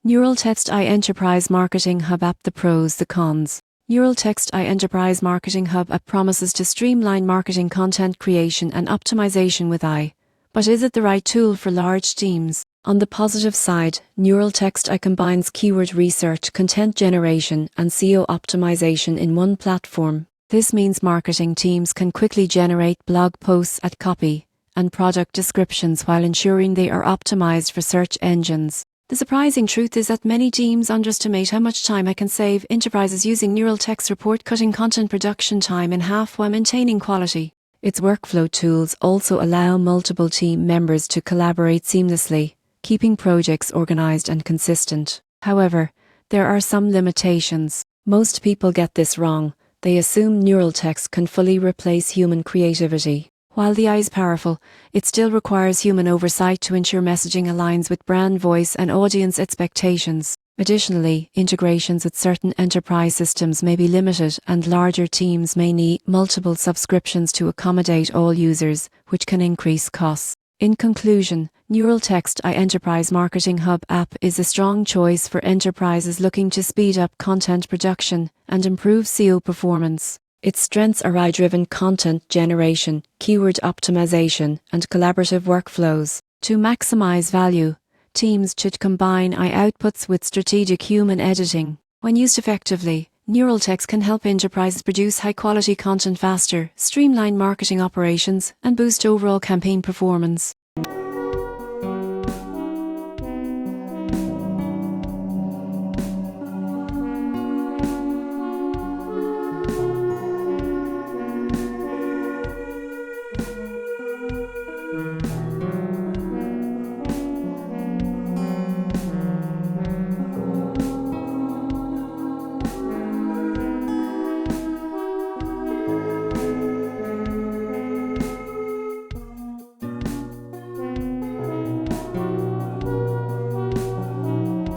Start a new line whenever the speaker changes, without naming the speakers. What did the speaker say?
Neuraltext Enterprise Marketing Hub App. The pros, the cons. Neuraltext Enterprise Marketing Hub app promises to streamline marketing content creation and optimization with AI. But is it the right tool for large teams? On the positive side, Neuraltext combines keyword research, content generation, and SEO optimization in one platform. This means marketing teams can quickly generate blog posts, copy, and product descriptions while ensuring they are optimized for search engines. The surprising truth is that many teams underestimate how much time can save. Enterprises using Neuraltext report cutting content production time in half while maintaining quality. Its workflow tools also allow multiple team members to collaborate seamlessly, keeping projects organized and consistent. However, there are some limitations. Most people get this wrong. They assume Neuraltext can fully replace human creativity. While the AI is powerful, it still requires human oversight to ensure messaging aligns with brand voice and audience expectations. Additionally, integrations with certain enterprise systems may be limited, and larger teams may need multiple subscriptions to accommodate all users, which can increase costs. In conclusion, Neuraltext Enterprise Marketing Hub app is a strong choice for enterprises looking to speed up content production and improve SEO performance. Its strengths are AI-driven content generation, keyword optimization, and collaborative workflows. To maximize value, teams should combine AI outputs with strategic human editing. When used effectively, Neuraltext can help enterprises produce high-quality content faster, streamline marketing operations, and boost overall campaign performance.